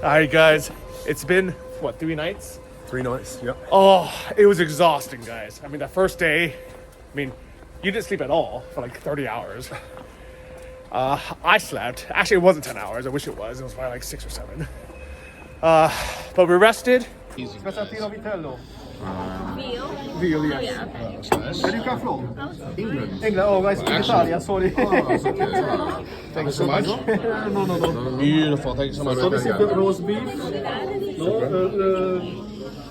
All right, guys. It's been, what, 3 nights? 3 nights, yep. Oh, it was exhausting, guys. I mean, the first day, you didn't sleep at all for like 30 hours. I slept. Actually, it wasn't 10 hours. I wish it was. It was probably like 6 or 7. But we rested. Easy. Veal, yes. yeah. Oh, that's nice. Where do you come from? England. England. Oh, guys, in Italia, sorry. Oh, it's okay. Thank you so much. No. Beautiful, thank you so much. So this is the roast beef.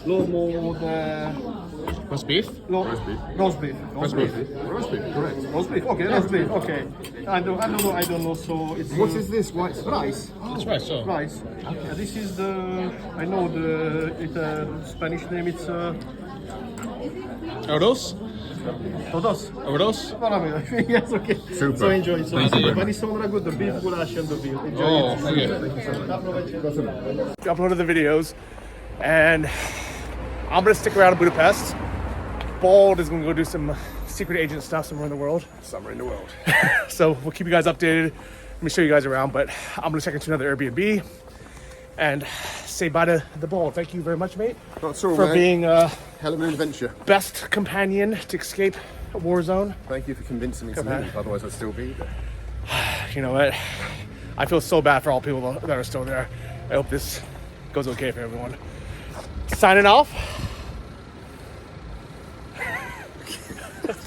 No more Roast beef? roast beef. Roast beef, correct. Roast beef. Okay, roast beef. Okay. I don't know. So it's What is this? White rice. That's right, so. Rice. Okay. This is the. I know the Spanish name. It's Arroz? todos. Arroz? Yes. Okay. Super. So enjoy. So Thank you. when it's so good, the beef goulash and the veal. Enjoy. Oh, it. thank you. Uploaded the videos. And I'm going to stick around in Budapest. Bald is going to go do some secret agent stuff somewhere in the world. So we'll keep you guys updated. Let me show you guys around. But I'm going to check into another Airbnb. And say bye to the Bald. Thank you very much, mate. Not all, for mate. being Hell of an adventure. best companion to escape a war zone. Thank you for convincing me to on. leave, otherwise I'd still be there. You know what? I feel so bad for all people that are still there. I hope this goes okay for everyone. Signing off.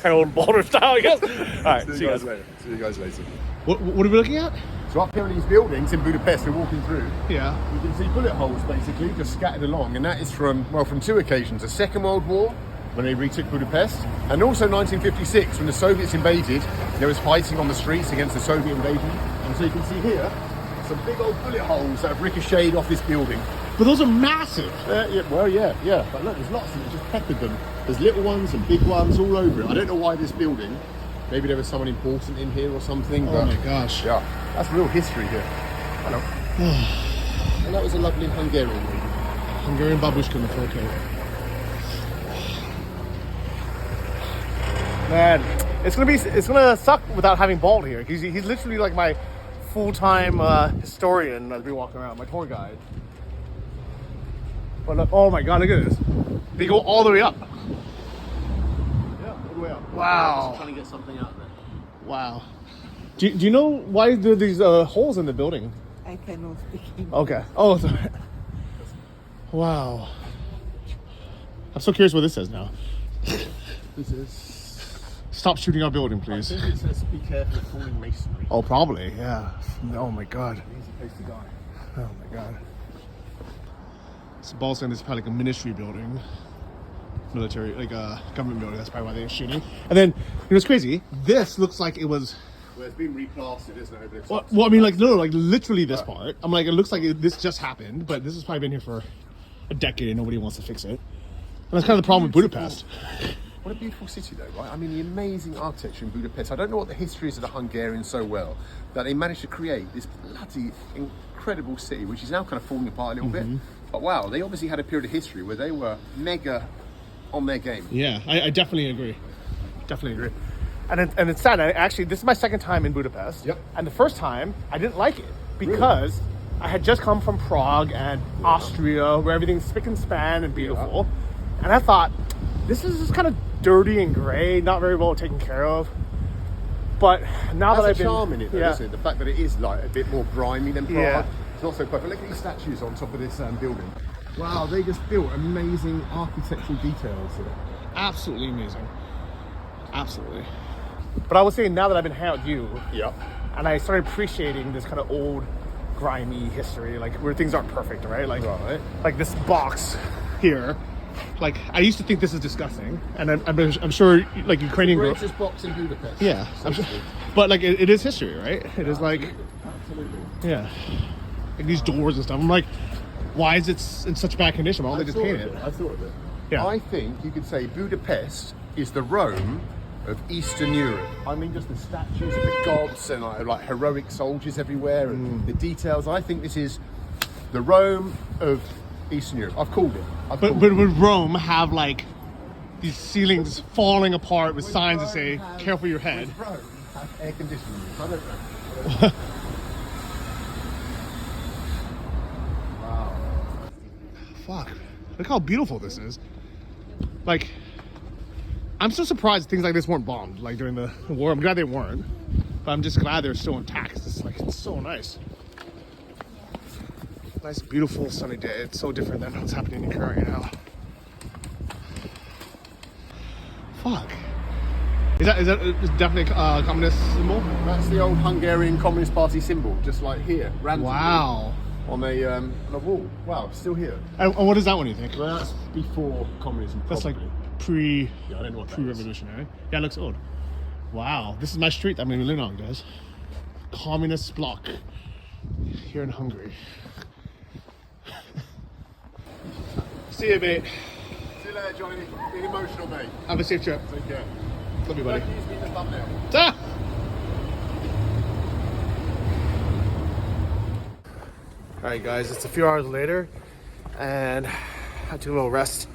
My old Boulder style, I guess. All right, see you guys later. See you guys later. What are we looking at? So up here in these buildings in Budapest, we're walking through. Yeah. You can see bullet holes basically just scattered along, and that is from 2 occasions: the Second World War, when they retook Budapest, and also 1956 when the Soviets invaded. There was fighting on the streets against the Soviet invasion, and so you can see here some big old bullet holes that have ricocheted off this building. But those are massive. Yeah. But look, there's lots of them. Just peppered them. There's little ones and big ones all over it. I don't know why this building. Maybe there was someone important in here or something. Oh my gosh. Yeah, that's real history here. Hello. And that was a lovely Hungarian lady. Hungarian babushka in the 4K. Man, it's gonna suck without having Bald here. He's literally like my full-time historian as we walk around, my tour guide. But look, oh my god, look at this. They go all the way up. Yeah, all the way up. Wow. Just trying to get something out there. Wow. Do you know why there are these holes in the building? I cannot speak English. Okay. Oh, sorry. Wow. I'm so curious what this says now. This is. Stop shooting our building, I please. think it says be careful of falling masonry. Oh, probably. Yeah. Oh my god. It's a place to die. Oh my god. So Ball saying this is probably like a ministry building, military, like a government building. That's probably why they're shooting. And then, it's crazy. This looks like it was. Well, it's been replastered, isn't it? Over the top. Well, I mean, like no, like literally this part. I'm like, it looks like this just happened, but this has probably been here for a decade and nobody wants to fix it. And that's kind of the problem with Budapest. What a beautiful city, though, right? I mean, the amazing architecture in Budapest. I don't know what the history is of the Hungarians so well that they managed to create this bloody incredible city, which is now kind of falling apart a little bit. But wow, they obviously had a period of history where they were mega on their game. Yeah, I definitely agree. Definitely agree. And it's sad. Actually, this is my second time in Budapest. Yep. And the first time, I didn't like it because I had just come from Prague and Austria, where everything's spick and span and beautiful. And I thought, this is just kind of dirty and gray, not very well taken care of. But now that I've been, charm in it, though, isn't it? The fact that it is like a bit more grimy than Prague. It's not so perfect. Look at these statues on top of this building. Wow, they just built amazing architectural details here. Absolutely amazing. Absolutely. But I was saying, now that I've been hanging out with you, Yep. and I started appreciating this kind of old, grimy history, like where things aren't perfect, right? Like this box here. Like, I used to think this is disgusting, and I'm sure, like, Ukrainian girls. Greatest box in Budapest. Yeah, I'm sure, but like it is history, right? It is like, Absolutely. yeah, like these doors and stuff. I'm like, why is it in such bad condition? Why don't they just paint it? I thought of it. Yeah. I think you could say Budapest is the Rome of Eastern Europe. I mean, just the statues of the gods and like heroic soldiers everywhere and the details. I think this is the Rome of Eastern Europe. I've called it. But would Rome have like these ceilings falling apart with signs that say "Careful your head"? Would Rome have air conditioning? I don't know. Wow. fuck. Look how beautiful this is. Like, I'm so surprised things like this weren't bombed, like during the war. I'm glad they weren't, but I'm just glad they're still intact. It's like, it's so nice. Nice, beautiful, sunny day. It's so different than what's happening in Ukraine right now. Fuck. Is that definitely a communist symbol? That's the old Hungarian Communist Party symbol, just like here. Randomly. Wow. On a wall. Wow, it's still here. And what is that one, you think? Well, that's before communism. That's like probably. Yeah, I don't know what that is. pre-revolutionary. Yeah, it looks old. Wow, this is my street that I'm gonna be living on, guys. Communist bloc here in Hungary. See you, mate. See you later, Johnny. Being emotional, mate. Have a safe trip. Take care. Love you, buddy. Don't use me in the thumbnail. Ah! Alright guys, it's a few hours later and I took a little rest.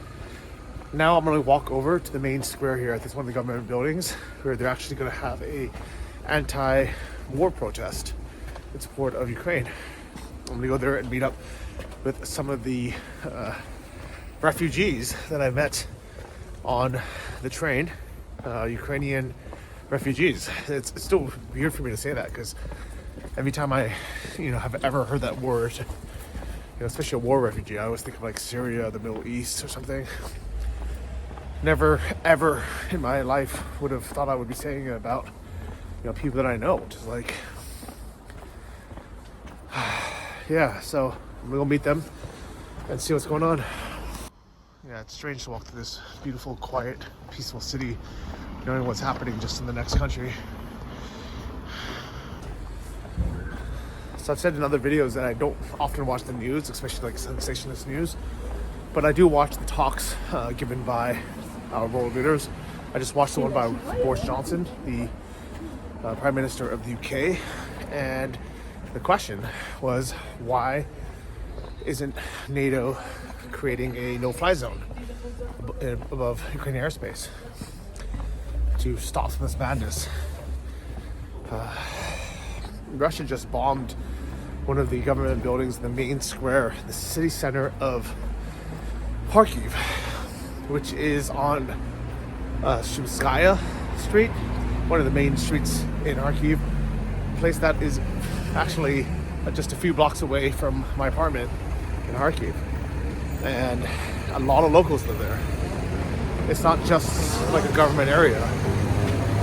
Now I'm going to walk over to the main square here at this one of the government buildings where they're actually going to have a anti-war protest in support of Ukraine. I'm going to go there and meet up with some of the refugees that I met on the train, Ukrainian refugees. It's still weird for me to say that because every time I, have ever heard that word, especially a war refugee, I always think of like Syria, the Middle East or something. Never, ever in my life would have thought I would be saying it about, people that I know. Just like, yeah, so I'm gonna go meet them and see what's going on. Yeah, it's strange to walk through this beautiful, quiet, peaceful city, knowing what's happening just in the next country. So I've said in other videos that I don't often watch the news, especially like sensationalist news, but I do watch the talks given by our world leaders. I just watched the one by Boris Johnson, the Prime Minister of the UK, and the question was, why isn't NATO creating a no-fly zone above Ukrainian airspace to stop this madness? Russia just bombed one of the government buildings in the main square, the city center of Kyiv, which is on Shumskaya Street, one of the main streets in Kyiv, a place that is actually just a few blocks away from my apartment in Kyiv. And a lot of locals live there. It's not just like a government area,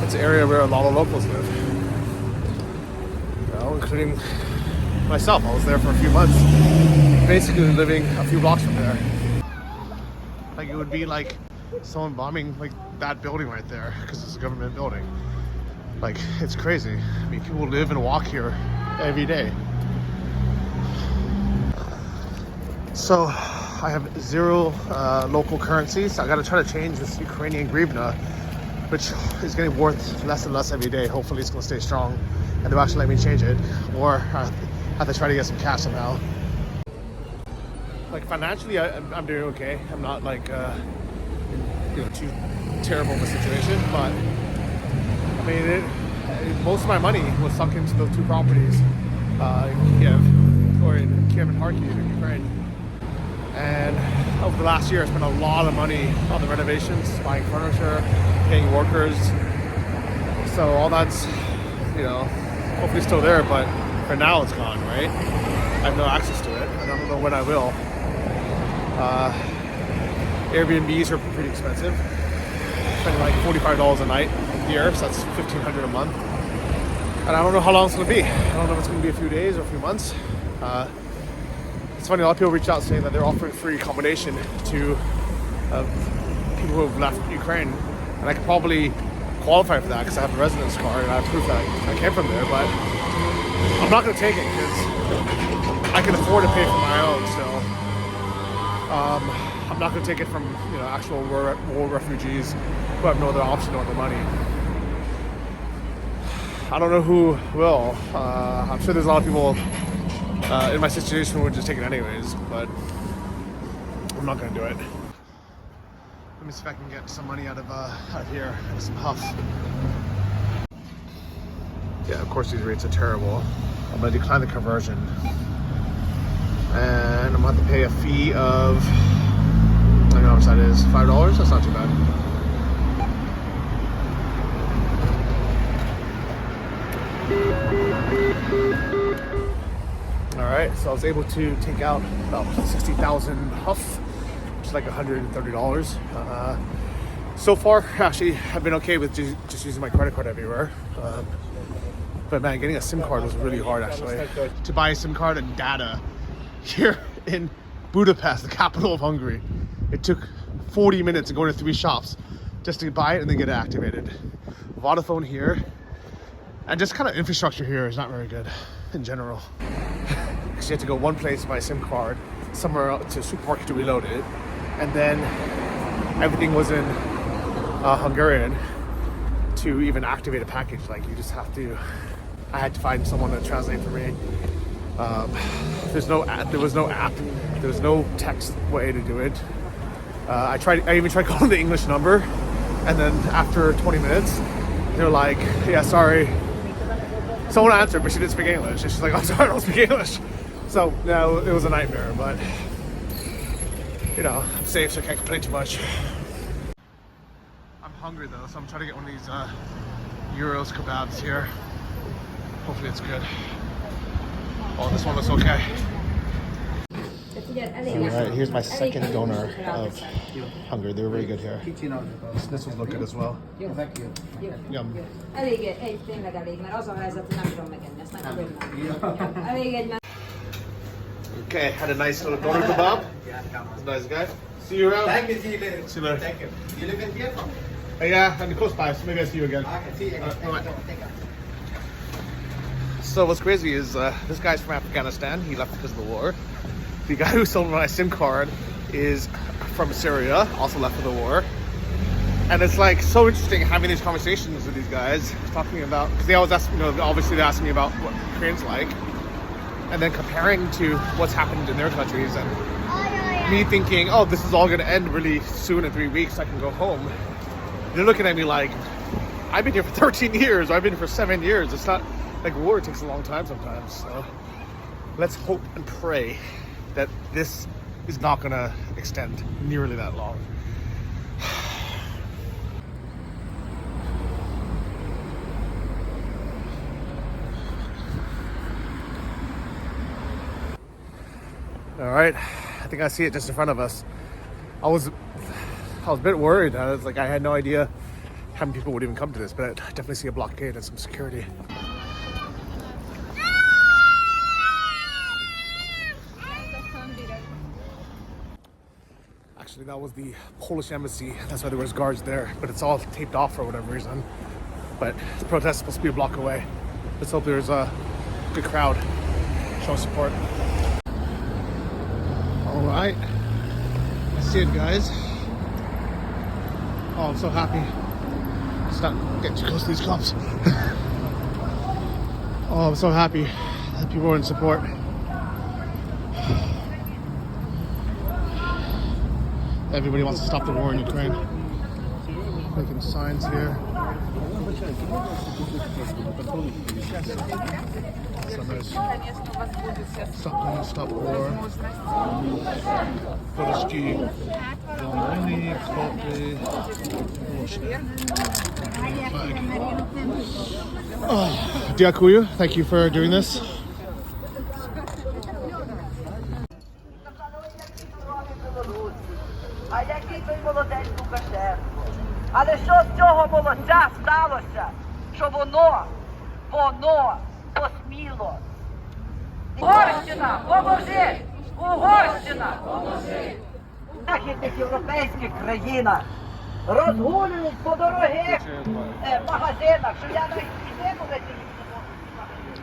it's an area where a lot of locals live. Including myself. I was there for a few months, basically living a few blocks from there. Like, it would be like someone bombing like that building right there because it's a government building. Like, it's crazy. I mean, people live and walk here every day. So I have zero local currency, so I gotta try to change this Ukrainian hryvnia, which is getting worth less and less every day. Hopefully it's gonna stay strong and they'll actually let me change it, or I have to try to get some cash somehow. Like, financially, I'm doing okay. I'm not like too terrible of a situation, but I mean, most of my money was sunk into those two properties in Kyiv, or in Kyiv and Kharkiv in Ukraine. And over the last year, I spent a lot of money on the renovations, buying furniture, paying workers. So all that's, hopefully still there, but for now it's gone, right? I have no access to it, and I don't know when I will. Airbnbs are pretty expensive. Spending like $45 a night here, so that's $1,500 a month. And I don't know how long it's gonna be. I don't know if it's gonna be a few days or a few months. It's funny, a lot of people reach out saying that they're offering free accommodation to people who have left Ukraine, and I could probably qualify for that because I have a residence card and I have proof that I came from there, but I'm not going to take it because I can afford to pay for my own still. I'm not going to take it from actual war refugees who have no other option or the money. I don't know who will. I'm sure there's a lot of people in my situation who would just take it anyways, but I'm not going to do it. Let me see if I can get some money out of here, some huff. Yeah, of course these rates are terrible. I'm gonna decline the conversion. And I'm gonna I'll have to pay a fee of, I don't know how much that is, $5? That's not too bad. Alright, so I was able to take out about 60,000 huff, which is like $130. So far, actually, I've been okay with just using my credit card everywhere. But man, getting a SIM card was really hard actually. To buy a SIM card and data here in Budapest, the capital of Hungary, it took 40 minutes to go to 3 shops just to buy it and then get it activated. Vodafone here, and just kind of infrastructure here is not very good in general. Because you have to go one place to buy a SIM card, somewhere else to a supermarket to reload it, and then everything was in Hungarian to even activate a package. Like you just have to, I had to find someone to translate for me. There was no app, there was no text way to do it. I even tried calling the English number, and then after 20 minutes, they're like, yeah, sorry. Someone answered, but she didn't speak English. And she's like, I'm sorry, I don't speak English. So, no, it was a nightmare, but, you know, I'm safe, so I can't complain too much. I'm hungry though, so I'm trying to get one of these gyros kebabs here. Hopefully it's good. Oh, this one looks okay. Alright, here's my second donor of Hungary. They were really good here. This one looked good as well. Yum. Okay, had a nice little doner kebab. He's a nice guy. See you around. Thank you, see you later. See you later. Thank you. You live in Kyiv? Yeah, and close by, so maybe I see you again. Okay, see you again. Alright. So what's crazy is this guy's from Afghanistan. He left because of the war. The guy who sold my SIM card is from Syria, also left for the war. And it's like so interesting having these conversations with these guys, talking about, because they always ask, you know, obviously they ask me about what Ukraine's like, and then comparing to what's happened in their countries, and me thinking, oh, this is all going to end really soon in 3 weeks, I can go home. They're looking at me like, I've been here for 13 years, or I've been here for 7 years. It's not like war takes a long time sometimes. So let's hope and pray that this is not going to extend nearly that long. All right, I think I see it just in front of us. I was a bit worried. I was like, I had no idea how many people would even come to this, but I definitely see a blockade and some security. Actually, that was the Polish embassy. That's why there was guards there, but it's all taped off for whatever reason. But the protest is supposed to be a block away. Let's hope there's a good crowd showing support. All right, I see it, guys. Oh, I'm so happy. Just not getting too close to these cops. Oh, I'm so happy that people are in support. Everybody wants to stop the war in Ukraine. Making signs here. So there's stop war. Polski wolny, kwoty, oh, dziękuję. Thank you for doing this. А який той молодець Лукашенко. Але що з цього молодця сталося, що воно посміло? Угорщина, поможи! Угорщина, поможи! В західних європейських країнах розгулюють по дорогих магазинах, що я навіть і не буду їх допомогти.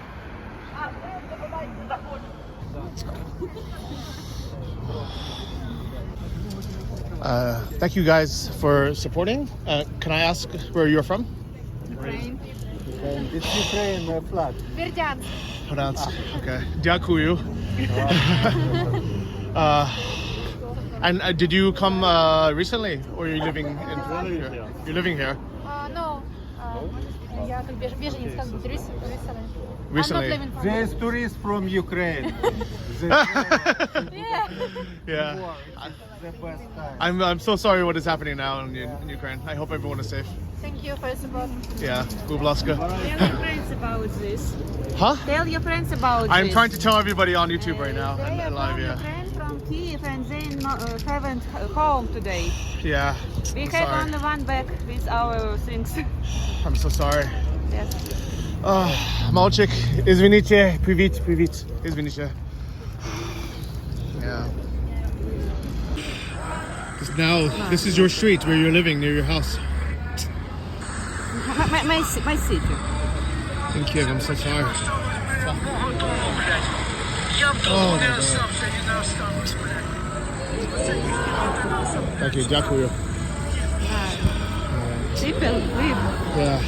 А ви забувайте заходити. Thank you guys for supporting. Can I ask where you're from? Ukraine. It's Ukraine flag. Бердянск. Pronounced. Okay. Dziękuję. And did you come recently, or are you living in? Here? You're living here. No. Я как беженец, как бы, турист. recently? I'm not living from There's tourists from Ukraine. Yeah. The best time. I'm so sorry what is happening now in Ukraine. I hope everyone is safe. Thank you for your support. Yeah, будь ласка. Tell your friends about this. Huh? Tell your friends about this. I'm trying to tell everybody on YouTube right now They and live, are yeah. friends from Kyiv and they haven't home today. Yeah. We I'm have sorry. only one bag with our things. I'm so sorry. Yes. Malchik, извините, привет, извините. Yeah. This is your street where you're living, near your house. My city. In Kyiv, I'm so sorry. Oh my God. Thank you, дякую. People live. Yeah.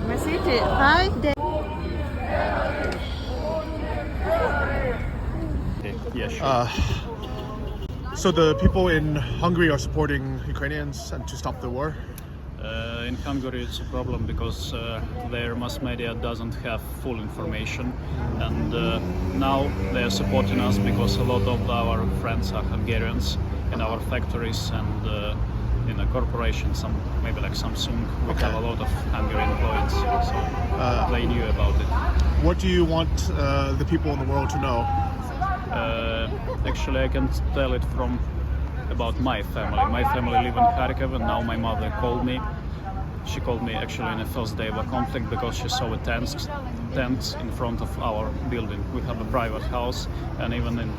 My city. Hi. Yeah, sure. So the people in Hungary are supporting Ukrainians and to stop the war? In Hungary it's a problem because their mass media doesn't have full information, and now they are supporting us because a lot of our friends are Hungarians in our factories and in a corporation, some maybe like Samsung, we have a lot of Hungarian employees, so they knew about it. What do you want the people in the world to know? Actually, I can tell it from about my family. My family live in Kharkiv, and now my mother called me. She called me actually in the first day of the conflict because she saw a tanks in front of our building. We have a private house, and even in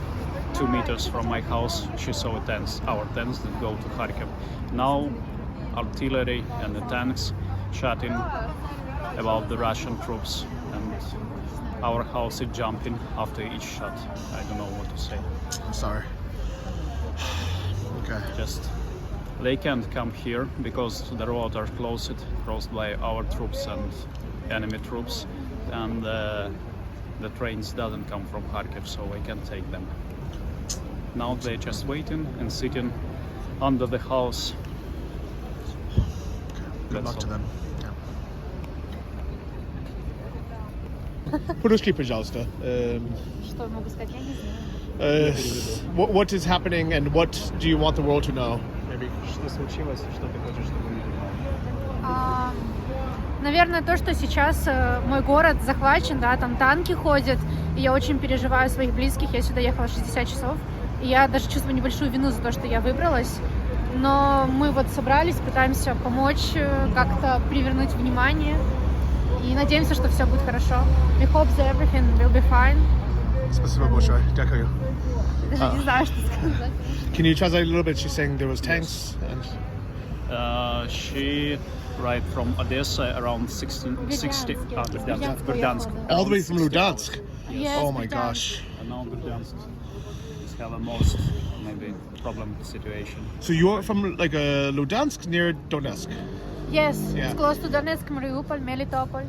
2 meters from my house, she saw our tanks that go to Kharkiv. Now, artillery and the tanks shouting about the Russian troops, and our house is jumping after each shot. I don't know what to say. I'm sorry. Okay. Just they can't come here because the roads are closed by our troops and enemy troops, and the trains doesn't come from Kharkiv, so I can't take them. Now they're just waiting and sitting under the house. Good That's luck to all. them. По-русски, пожалуйста. Что могу сказать? Я не знаю. What is happening and what do you want the world to know? Maybe. Что случилось? Что ты хочешь, чтобы мы Наверное, то, что сейчас мой город захвачен, да, там танки ходят, и я очень переживаю своих близких. Я сюда ехала 60 часов, и я даже чувствую небольшую вину за то, что я выбралась. Но мы вот собрались, пытаемся помочь, как-то привернуть внимание, и надеемся, что все будет хорошо. We hope that everything will be fine. Спасибо большое. Дякую. Даже не знаю, что сказать. Can you translate a little bit? She's saying there was tanks and... She right from Odessa around 60 Verdansk. All the way from Ludansk? Yes, Oh my Verdansk. gosh. And now Verdansk is have a most maybe problem situation. So you're from like Ludansk near Donetsk? Yes, Yeah. it's close to Donetsk, Mariupol, Melitopol.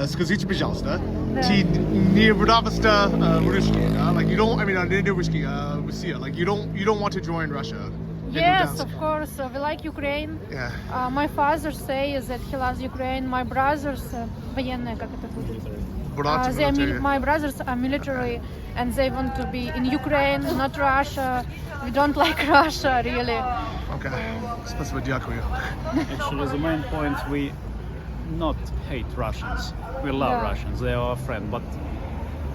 Скажите, пожалуйста, Да. ты не Budapesta русский, да? Like you don't, I mean, не русский, Russia. Like you don't want to join Russia. in Yes, Ludansk. of course. We like Ukraine. Yeah. My father says that he loves Ukraine. My brothers, военные, как это будет? Братья They are military. my brothers are military, and they want to be in Ukraine, not Russia. We don't like Russia, really. Okay. Спасибо, дякую. Actually, the main point, we not hate Russians. We love Yeah. Russians. They are our friend, but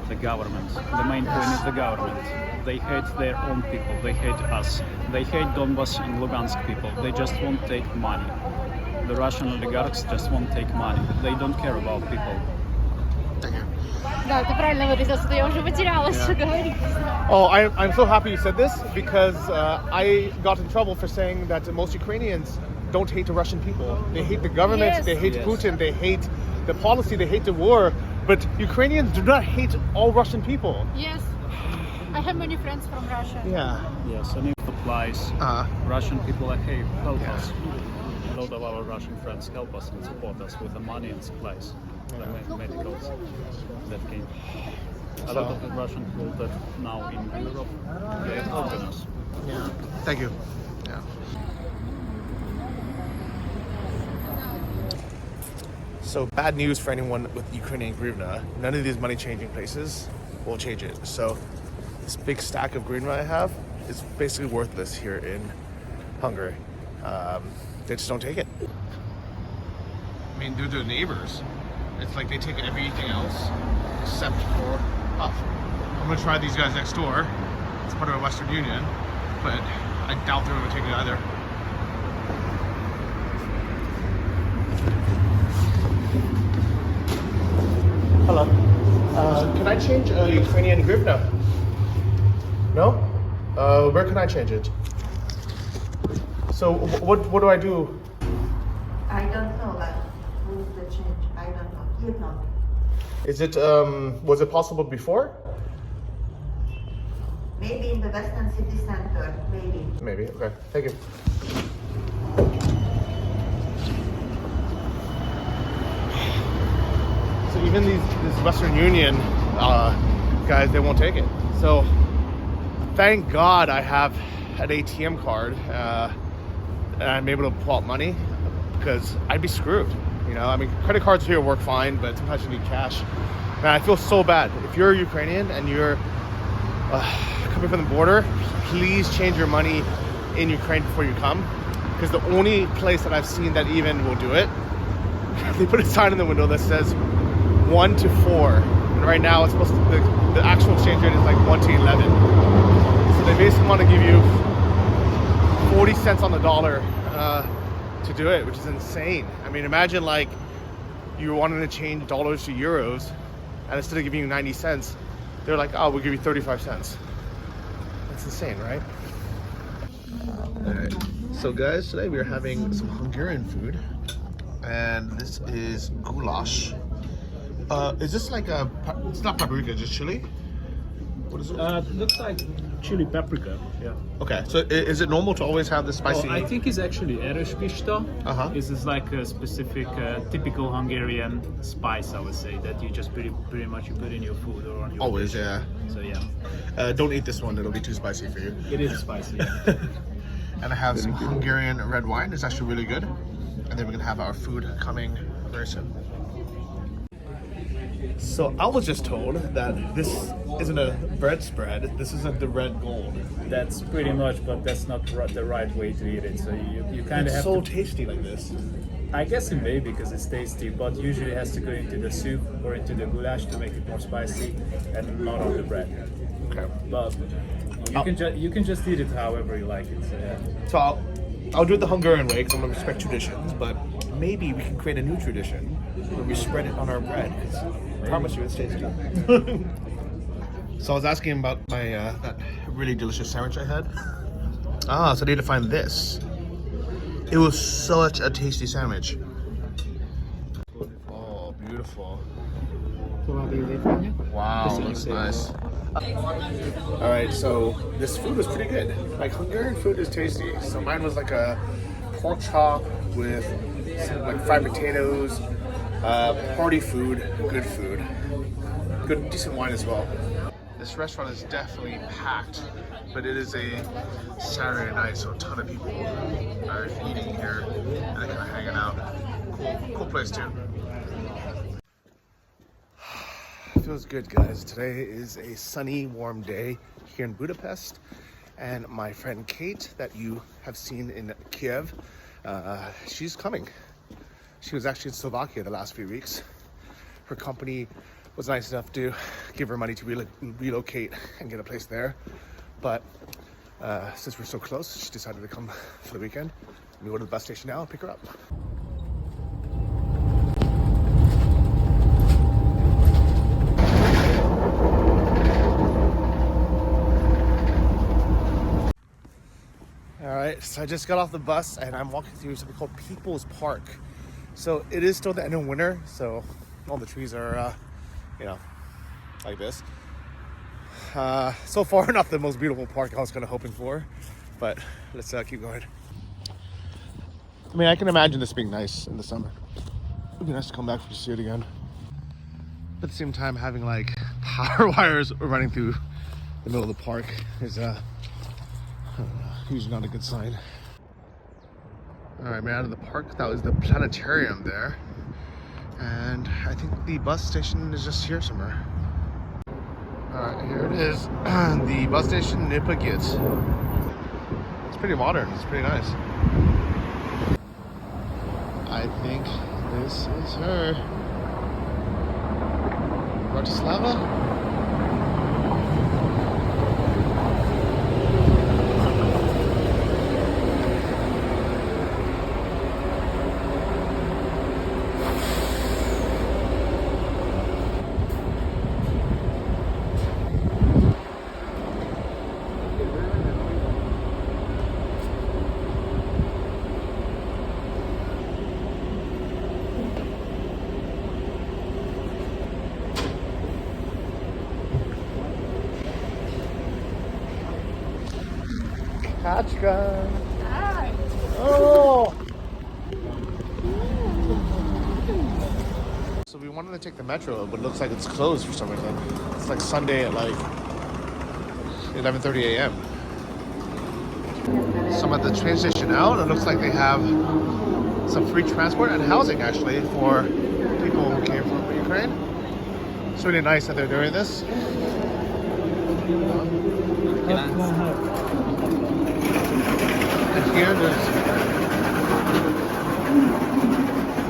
the government. The main point is the government. They hate their own people. They hate us. They hate Donbas and Lugansk people. They just won't take money. The Russian oligarchs just won't take money. They don't care about people. Thank you. Да, ты правильно выразился, я уже потерялась, что говорить. Oh, I'm so happy you said this because I got in trouble for saying that most Ukrainians don't hate the Russian people. They hate the government, Yes. they hate Yes. Putin, they hate the policy, they hate the war. But Ukrainians do not hate all Russian people. Yes, I have many friends from Russia. Yeah. Yes, and if applies, Russian people are hey, help us. A lot of our Russian friends help us and support us with the money and supplies, the medicals that came. A lot of the Russian people that now in Europe, they are helping us. Yeah. Thank you. Yeah. So bad news for anyone with Ukrainian hryvnia. None of these money changing places will change it. So this big stack of grime I have is basically worthless here in Hungary. They just don't take it. I mean, they're their neighbors. It's like they take everything else except for us. I'm gonna try these guys next door. It's part of a Western Union, but I doubt they're gonna take it either. Hello. Can I change a Ukrainian hryvnia? No? Where can I change it? So what do I do? I don't know, like, who's the change? I don't know. You know. Is it was it possible before? Maybe in the Western City Center, maybe. Maybe. Okay. Thank you. So even this Western Union guys, they won't take it. So thank God I have an ATM card and I'm able to pull out money, because I'd be screwed. You know, I mean, credit cards here work fine, but sometimes you need cash. Man, I feel so bad. If you're Ukrainian and you're coming from the border, please change your money in Ukraine before you come, because the only place that I've seen that even will do it, they put a sign in the window that says 1 to 4, and right now it's supposed to, the actual exchange rate is like 1 to 11. So they basically want to give you 40 cents on the dollar to do it, which is insane. I mean, imagine like you wanting to change dollars to euros, and instead of giving you 90 cents, they're like, oh, we'll give you 35 cents. That's insane, right? Alright, so guys, today we're having some Hungarian food, and this is goulash. Is this like a, it's not paprika, just chili? What is it? Looks like chili paprika. Yeah. Okay, so is it normal to always have the spicy? I think it's actually erőspista. This is like a specific, typical Hungarian spice, I would say, that you just pretty much you put in your food or on your Always, dish. yeah. So yeah. Don't eat this one, it'll be too spicy for you. It is spicy. Yeah. And I have some Hungarian red wine. It's actually really good. And then we're gonna have our food coming very soon. So I was just told that this isn't a bread spread. This isn't the red gold. That's pretty much, but that's not the right way to eat it. So you kind of It's have so to. tasty like this. I guess it may because it's tasty, but usually it has to go into the soup or into the goulash to make it more spicy, and not on the bread. Okay. But you can just eat it however you like it. So yeah. So I'll do it the Hungarian way because I'm gonna respect traditions, but maybe we can create a new tradition where we spread it on our bread. I promise you it's tasty. So I was asking him about my that really delicious sandwich I had. So I need to find this. It was such a tasty sandwich. Oh, beautiful. Wow, looks nice. Alright, so this food was pretty good. Like, Hungarian food is tasty. So mine was like a pork chop with some like fried potatoes, party food, good food. Good, decent wine as well. This restaurant is definitely packed, but it is a Saturday night, so a ton of people are eating here and they're kind of hanging out. Cool place too. Feels good, guys. Today is a sunny, warm day here in Budapest, and my friend Kate, that you have seen in Kyiv, she's coming. She was actually in Slovakia the last few weeks. Her company was nice enough to give her money to relocate and get a place there, but since we're so close, she decided to come for the weekend. We go to the bus station now and pick her up. Alright, so I just got off the bus and I'm walking through something called People's Park. So it is still the end of winter, so all the trees are, you know, like this. So far, not the most beautiful park I was kind of hoping for, but let's keep going. I mean, I can imagine this being nice in the summer. It'd be nice to come back to see it again. But at the same time, having like power wires running through the middle of the park is usually not a good sign. All right, we're out of the park. That was the planetarium there. And I think the bus station is just here somewhere. Alright, here it is. The bus station Nipagit. It's pretty modern, it's pretty nice. I think this is her. Bratislava? Kachka. Oh. So we wanted to take the metro, but it looks like it's closed for some reason. It's like Sunday at like 11:30 a.m. So I'm at the train station now. It looks like they have some free transport and housing actually for people who came from Ukraine. It's really nice that they're doing this. And here there's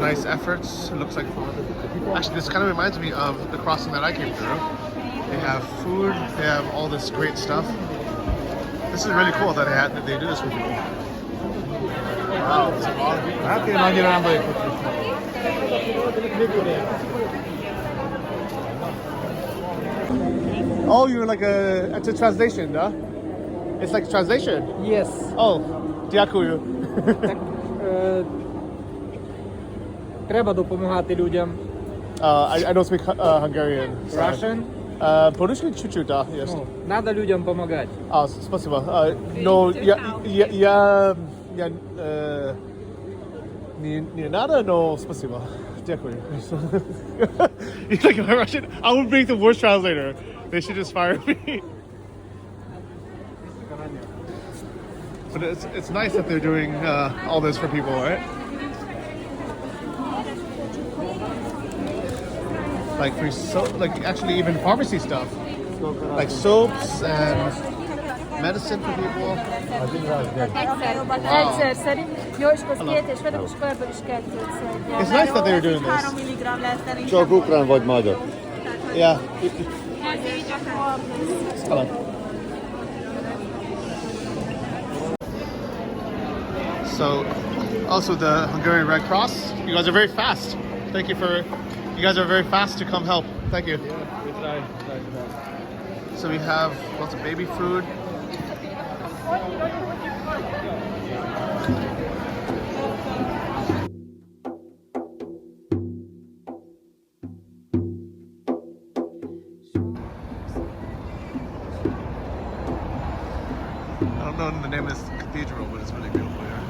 nice efforts. It looks like actually this kind of reminds me of the crossing that I came through. They have food, they have all this great stuff. This is really cool that they do this for people. Wow. Oh, you're like it's a translation, huh? It's like translation. Yes. Oh, дякую. Треба допомагати людям. I don't speak Hungarian. Sorry. Russian? По-русски чуть-чуть, да. Yes. Ну, надо людям помогать. Спасибо. Но я не надо, но спасибо. Дякую. You think I'm Russian? I would make the worst translator. They should just fire me. But it's nice that they're doing all this for people, right? Like free soap, like actually even pharmacy stuff, like soaps and medicine for people. It's nice that they're doing this. Csak ukrán vagy magyar? Yeah. Hello. So, also the Hungarian Red Cross. You guys are very fast. Thank you for. You guys are very fast to come help. Thank you. So we have lots of baby food. I don't know the name of this cathedral, but it's really beautiful here.